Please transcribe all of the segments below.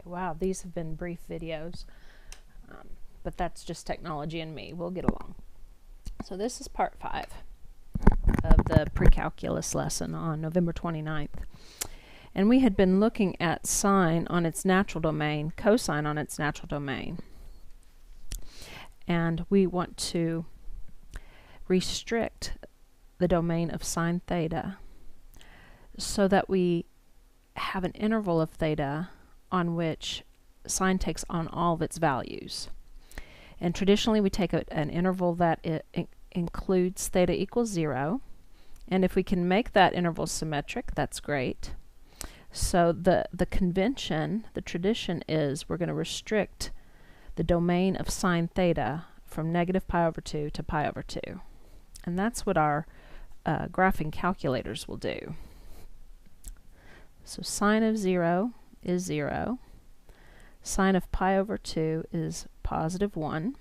Wow, these have been brief videos, but that's just technology and me. We'll get along. So this is part 5 of the pre-calculus lesson on November 29th. And we had been looking at sine on its natural domain, cosine on its natural domain. And we want to restrict the domain of sine theta so that we have an interval of theta on which sine takes on all of its values. And traditionally we take an interval that includes theta equals 0, and if we can make that interval symmetric, that's great. So the convention, the tradition is we're going to restrict the domain of sine theta from negative pi over 2 to pi over 2. And that's what our graphing calculators will do. So sine of 0 is 0. Sine of pi over 2 is positive 1.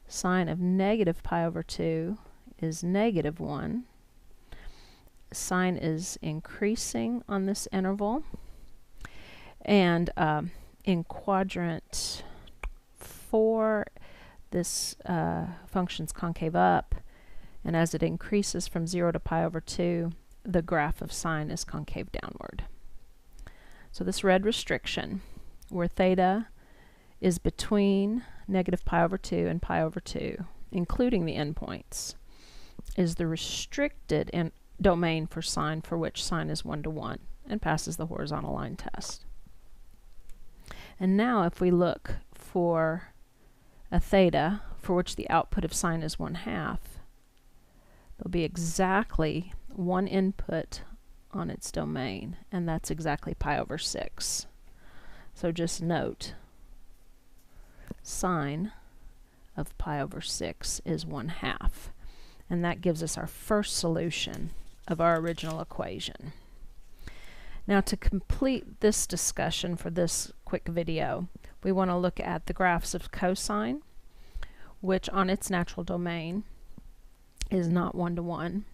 Sine of negative pi over 2 is negative 1. Sine is increasing on this interval. And in quadrant 4, this function's concave up. And as it increases from 0 to pi over 2, the graph of sine is concave downward. So this red restriction, where theta is between negative pi over 2 and pi over 2, including the endpoints, is the restricted domain for sine for which sine is 1 to 1 and passes the horizontal line test. And now if we look for a theta for which the output of sine is 1/2, there'll be exactly one input on its domain, and that's exactly pi over 6. So just note, sine of pi over 6 is 1/2, and that gives us our first solution of our original equation. Now to complete this discussion for this quick video, we want to look at the graphs of cosine, which on its natural domain is not 1 to 1.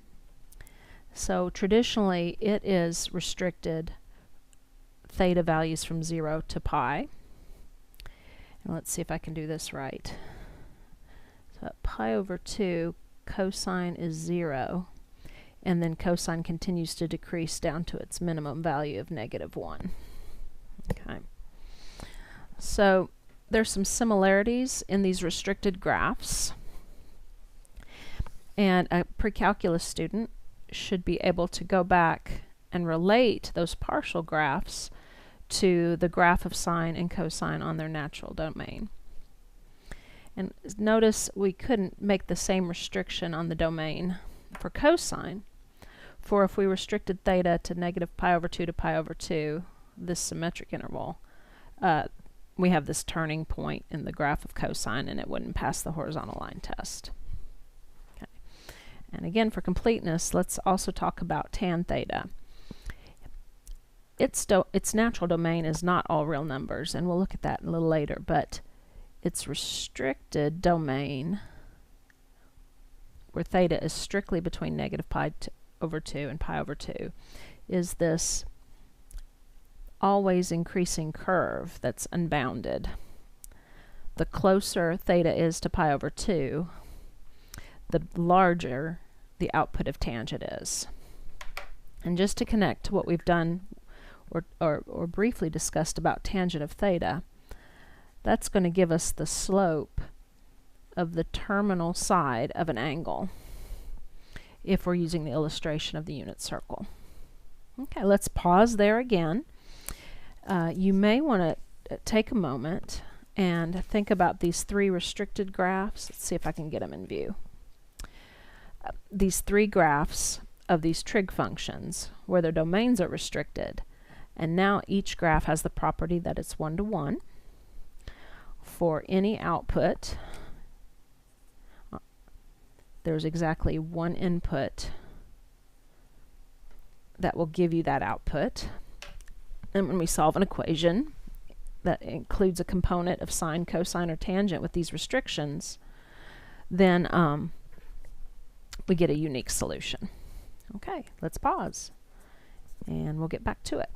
So traditionally it is restricted theta values from 0 to pi. And let's see if I can do this right. So at pi over 2, cosine is 0, and then cosine continues to decrease down to its minimum value of negative 1. Okay. So there's some similarities in these restricted graphs, and a pre-calculus student should be able to go back and relate those partial graphs to the graph of sine and cosine on their natural domain. And notice we couldn't make the same restriction on the domain for cosine, for if we restricted theta to negative pi over 2 to pi over 2, this symmetric interval, we have this turning point in the graph of cosine and it wouldn't pass the horizontal line test. Okay. And again, for completeness, let's also talk about tan theta. Its natural domain is not all real numbers, and we'll look at that a little later, but its restricted domain, where theta is strictly between negative pi over 2 and pi over 2, is this always increasing curve that's unbounded. The closer theta is to pi over 2, the larger the output of tangent is. And just to connect to what we've done or briefly discussed about tangent of theta, that's going to give us the slope of the terminal side of an angle if we're using the illustration of the unit circle. Okay, let's pause there again. You may want to take a moment and think about these 3 restricted graphs. Let's see if I can get them in view. These 3 graphs of these trig functions where their domains are restricted, and now each graph has the property that it's 1 to 1. For any output, there's exactly one input that will give you that output. And when we solve an equation that includes a component of sine, cosine, or tangent with these restrictions, then we get a unique solution. Okay, let's pause and we'll get back to it.